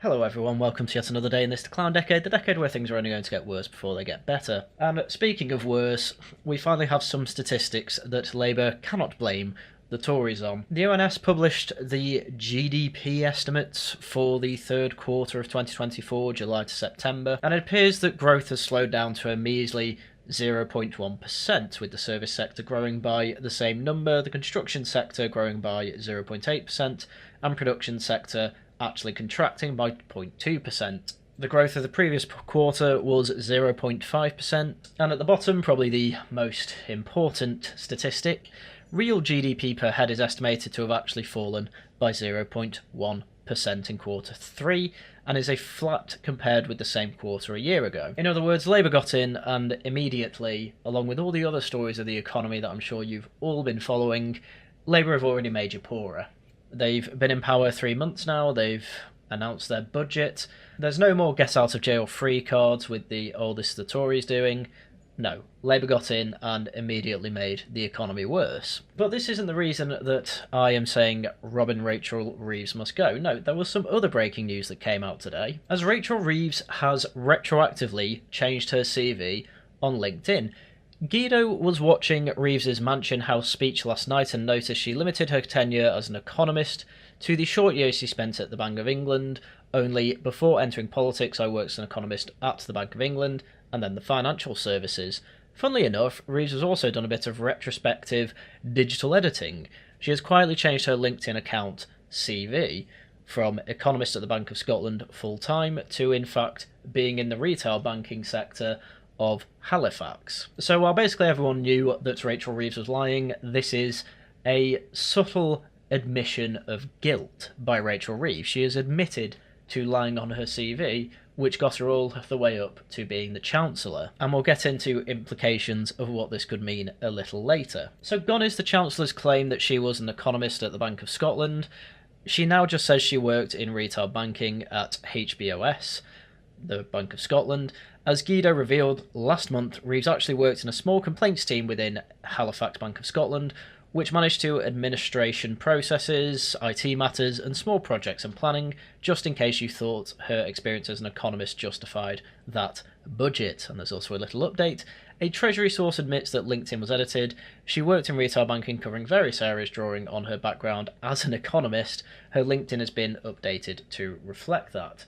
Hello everyone, welcome to yet another day in this clown decade, the decade where things are only going to get worse before they get better. And speaking of worse, we finally have some statistics that Labour cannot blame the Tories on. The ONS published the GDP estimates for the third quarter of 2024, July to September, and it appears that growth has slowed down to a measly 0.1%, with the service sector growing by the same number, the construction sector growing by 0.8%, and production sector actually contracting by 0.2%. The growth of the previous quarter was 0.5%, and at the bottom, probably the most important statistic, real GDP per head is estimated to have actually fallen by 0.1% in quarter 3, and is a flat compared with the same quarter a year ago. In other words, Labour got in and immediately, along with all the other stories of the economy that I'm sure you've all been following, Labour have already made you poorer. They've been in power 3 months now, they've announced their budget. There's no more get out of jail free cards with the this is the Tories doing. No, Labour got in and immediately made the economy worse. But this isn't the reason that I am saying Robbin Rachel Reeves must go. No, there was some other breaking news that came out today, as Rachel Reeves has retroactively changed her CV on LinkedIn. Guido was watching Reeves's Mansion House speech last night and noticed she limited her tenure as an economist to the short years she spent at the Bank of England. Only before entering politics, I worked as an economist at the Bank of England and then the financial services. Funnily enough, Reeves has also done a bit of retrospective digital editing. She has quietly changed her LinkedIn account CV from economist at the Bank of Scotland full-time to, in fact, being in the retail banking sector of Halifax. So while basically everyone knew that Rachel Reeves was lying, this is a subtle admission of guilt by Rachel Reeves. She has admitted to lying on her CV, which got her all the way up to being the Chancellor. And we'll get into implications of what this could mean a little later. So gone is the Chancellor's claim that she was an economist at the Bank of Scotland. She now just says she worked in retail banking at HBOS, the Bank of Scotland. As Guido revealed last month, Reeves actually worked in a small complaints team within Halifax Bank of Scotland, which managed to administration processes, IT matters, and small projects and planning, just in case you thought her experience as an economist justified that budget. And there's also a little update. A Treasury source admits that LinkedIn was edited. She worked in retail banking, covering various areas, drawing on her background as an economist. Her LinkedIn has been updated to reflect that.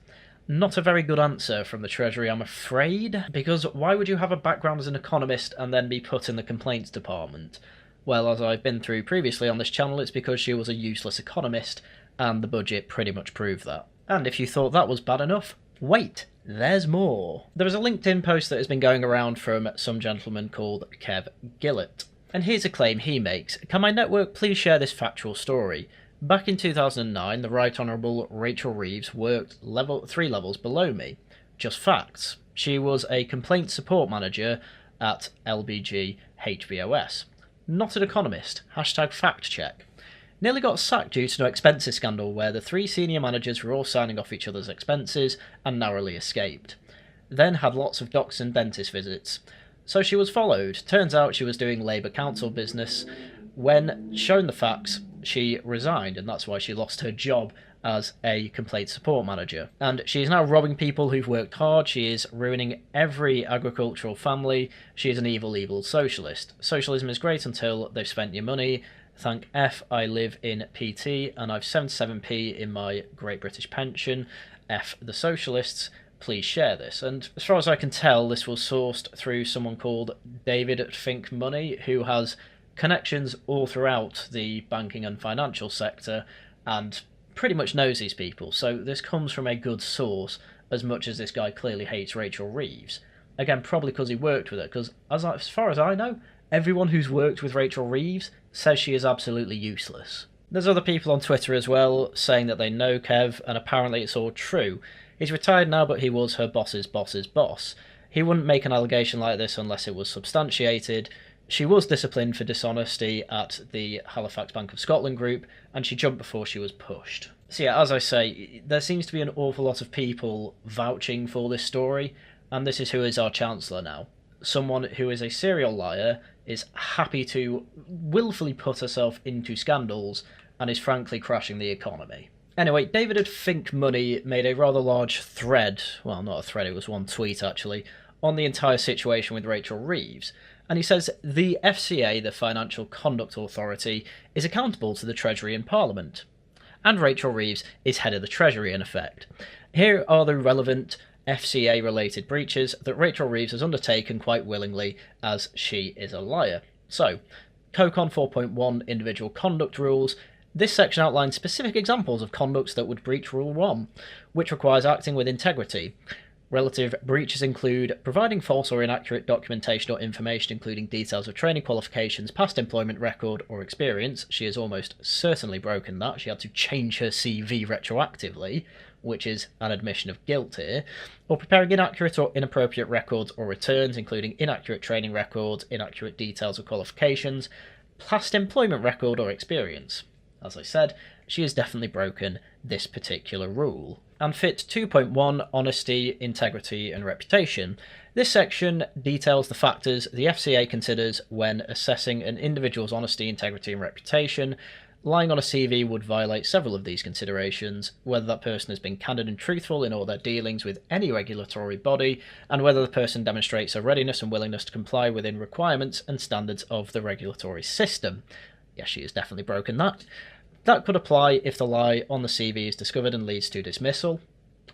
Not a very good answer from the Treasury, I'm afraid, because why would you have a background as an economist and then be put in the complaints department? Well, as I've been through previously on this channel, it's because she was a useless economist, and the budget pretty much proved that. And if you thought that was bad enough, wait, there's more. There is a LinkedIn post that has been going around from some gentleman called Kev Gillett, and here's a claim he makes. Can my network please share this factual story? Back in 2009, the Right Honourable Rachel Reeves worked 3 levels below me. Just facts. She was a complaint support manager at LBG HBOS. Not an economist. Hashtag fact check. Nearly got sacked due to no expenses scandal where the 3 senior managers were all signing off each other's expenses and narrowly escaped. Then had lots of docs and dentist visits. So she was followed. Turns out she was doing Labour Council business. When shown the facts, she resigned, and that's why she lost her job as a complaint support manager. And she is now robbing people who've worked hard. She is ruining every agricultural family. She is an evil, evil socialist. Socialism is great until they've spent your money. Thank F, I live in PT, and I've 77p in my Great British pension. F the socialists. Please share this. And as far as I can tell, this was sourced through someone called David at Think Money, who has connections all throughout the banking and financial sector and pretty much knows these people. So this comes from a good source, as much as this guy clearly hates Rachel Reeves. Again, probably because he worked with her, because as far as I know, everyone who's worked with Rachel Reeves says she is absolutely useless. There's other people on Twitter as well saying that they know Kev, and apparently it's all true. He's retired now, but he was her boss's boss's boss. He wouldn't make an allegation like this unless it was substantiated. She was disciplined for dishonesty at the Halifax Bank of Scotland group, and she jumped before she was pushed. So yeah, as I say, there seems to be an awful lot of people vouching for this story, and this is who is our Chancellor now. Someone who is a serial liar, is happy to willfully put herself into scandals, and is frankly crashing the economy. Anyway, David at Think Money made a rather large thread, well, not a thread, it was one tweet actually, on the entire situation with Rachel Reeves. And he says the FCA, the Financial Conduct Authority, is accountable to the Treasury and Parliament. And Rachel Reeves is head of the Treasury in effect. Here are the relevant FCA-related breaches that Rachel Reeves has undertaken quite willingly, as she is a liar. So, COCON 4.1 Individual Conduct Rules. This section outlines specific examples of conducts that would breach Rule 1, which requires acting with integrity. Relative breaches include providing false or inaccurate documentation or information, including details of training qualifications, past employment record, or experience. She has almost certainly broken that. She had to change her CV retroactively, which is an admission of guilt here. Or preparing inaccurate or inappropriate records or returns, including inaccurate training records, inaccurate details of qualifications, past employment record, or experience. As I said, she has definitely broken this particular rule. And fit 2.1, Honesty, Integrity and Reputation. This section details the factors the FCA considers when assessing an individual's honesty, integrity and reputation. Lying on a CV would violate several of these considerations, whether that person has been candid and truthful in all their dealings with any regulatory body, and whether the person demonstrates a readiness and willingness to comply within requirements and standards of the regulatory system. Yes, she has definitely broken that. That could apply if the lie on the CV is discovered and leads to dismissal.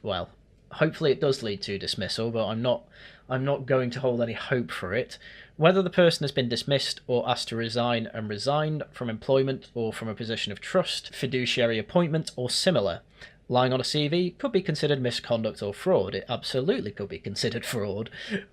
Well, hopefully it does lead to dismissal, but I'm not going to hold any hope for it. Whether the person has been dismissed or asked to resign and resigned from employment or from a position of trust, fiduciary appointment or similar. Lying on a CV could be considered misconduct or fraud. It absolutely could be considered fraud.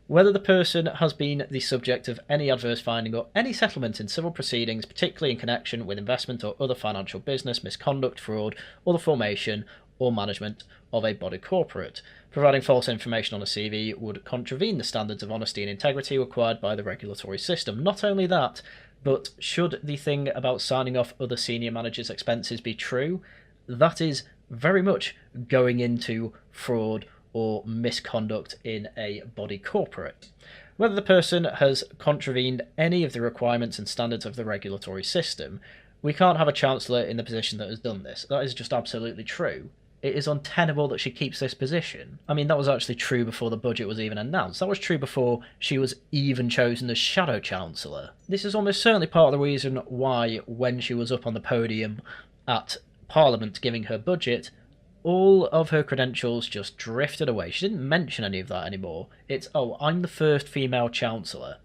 Whether the person has been the subject of any adverse finding or any settlement in civil proceedings, particularly in connection with investment or other financial business, misconduct, fraud, or the formation or management of a body corporate. Providing false information on a CV would contravene the standards of honesty and integrity required by the regulatory system. Not only that, but should the thing about signing off other senior managers' expenses be true, that is very much going into fraud or misconduct in a body corporate. Whether the person has contravened any of the requirements and standards of the regulatory system, we can't have a chancellor in the position that has done this. That is just absolutely true. It is untenable that she keeps this position. I mean, that was actually true before the budget was even announced. That was true before she was even chosen as Shadow Chancellor. This is almost certainly part of the reason why, when she was up on the podium at Parliament giving her budget, all of her credentials just drifted away. She didn't mention any of that anymore. It's, oh, I'm the first female Chancellor.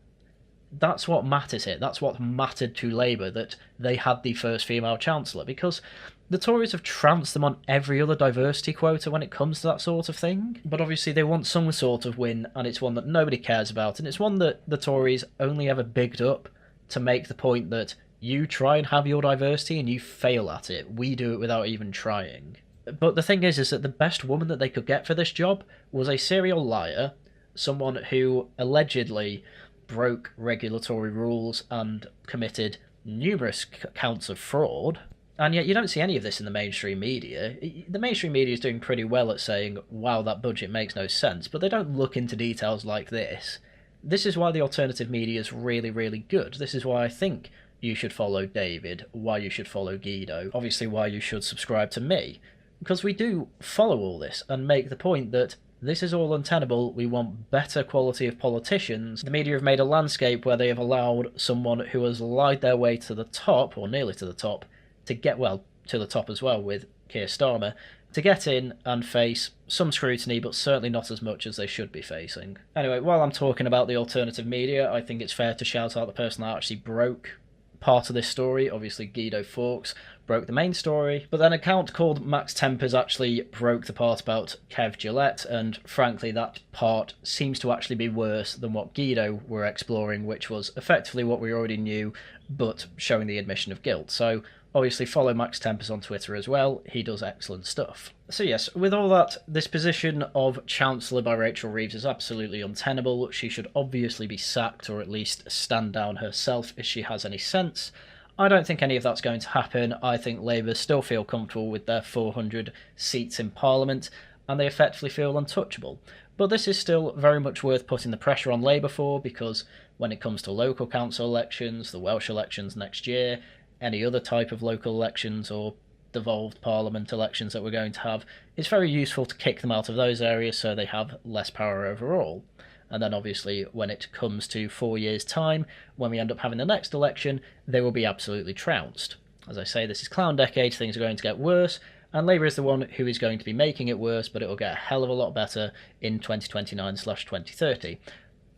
That's what matters here. That's what mattered to Labour, that they had the first female Chancellor, because the Tories have trounced them on every other diversity quota when it comes to that sort of thing. But obviously they want some sort of win, and it's one that nobody cares about, and it's one that the Tories only ever bigged up to make the point that you try and have your diversity and you fail at it. We do it without even trying. But the thing is that the best woman that they could get for this job was a serial liar, someone who allegedly broke regulatory rules and committed numerous counts of fraud. And yet you don't see any of this in the mainstream media. The mainstream media is doing pretty well at saying, wow, that budget makes no sense, but they don't look into details like this. This is why the alternative media is really, really good. This is why I think you should follow David, why you should follow Guido, obviously why you should subscribe to me. Because we do follow all this and make the point that this is all untenable. We want better quality of politicians. The media have made a landscape where they have allowed someone who has lied their way to the top, or nearly to the top, to get, well, to the top as well with Keir Starmer, to get in and face some scrutiny, but certainly not as much as they should be facing. Anyway, while I'm talking about the alternative media, I think it's fair to shout out the person that actually broke part of this story. Obviously Guido Fawkes broke the main story, but then an account called Max Tempers actually broke the part about Kev Gillette, and frankly that part seems to actually be worse than what Guido were exploring, which was effectively what we already knew, but showing the admission of guilt. So obviously follow Max Tempers on Twitter as well, he does excellent stuff. So yes, with all that, this position of Chancellor by Rachel Reeves is absolutely untenable. She should obviously be sacked, or at least stand down herself if she has any sense. I don't think any of that's going to happen. I think Labour still feel comfortable with their 400 seats in Parliament, and they effectively feel untouchable. But this is still very much worth putting the pressure on Labour for, because when it comes to local council elections, the Welsh elections next year, any other type of local elections, or devolved parliament elections that we're going to have, it's very useful to kick them out of those areas so they have less power overall. And then obviously when it comes to 4 years' time, when we end up having the next election, they will be absolutely trounced. As I say, this is Clown Decade, things are going to get worse, and Labour is the one who is going to be making it worse, but it will get a hell of a lot better in 2029/2030,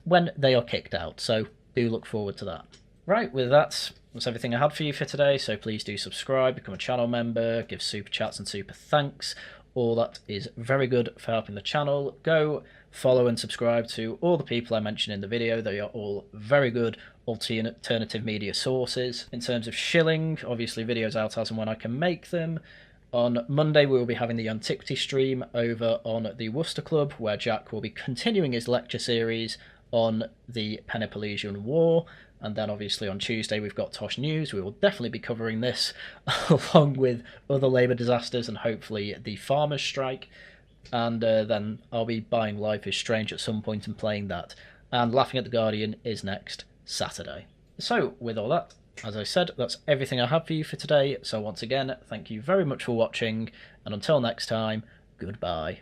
when they are kicked out, so do look forward to that. Right, with that, that's everything I had for you for today, so please do subscribe, become a channel member, give super chats and super thanks. All that is very good for helping the channel. Go follow and subscribe to all the people I mentioned in the video. They are all very good alternative media sources. In terms of shilling, obviously videos out as and when I can make them. On Monday we will be having the Antiquity stream over on the Worcester Club, where Jack will be continuing his lecture series on the Peloponnesian War. And then obviously on Tuesday we've got Tosh News. We will definitely be covering this along with other Labour disasters and hopefully the farmers' strike. And then I'll be buying Life is Strange at some point and playing that. And Laughing at the Guardian is next Saturday. So with all that, as I said, that's everything I have for you for today. So once again, thank you very much for watching, and until next time, goodbye.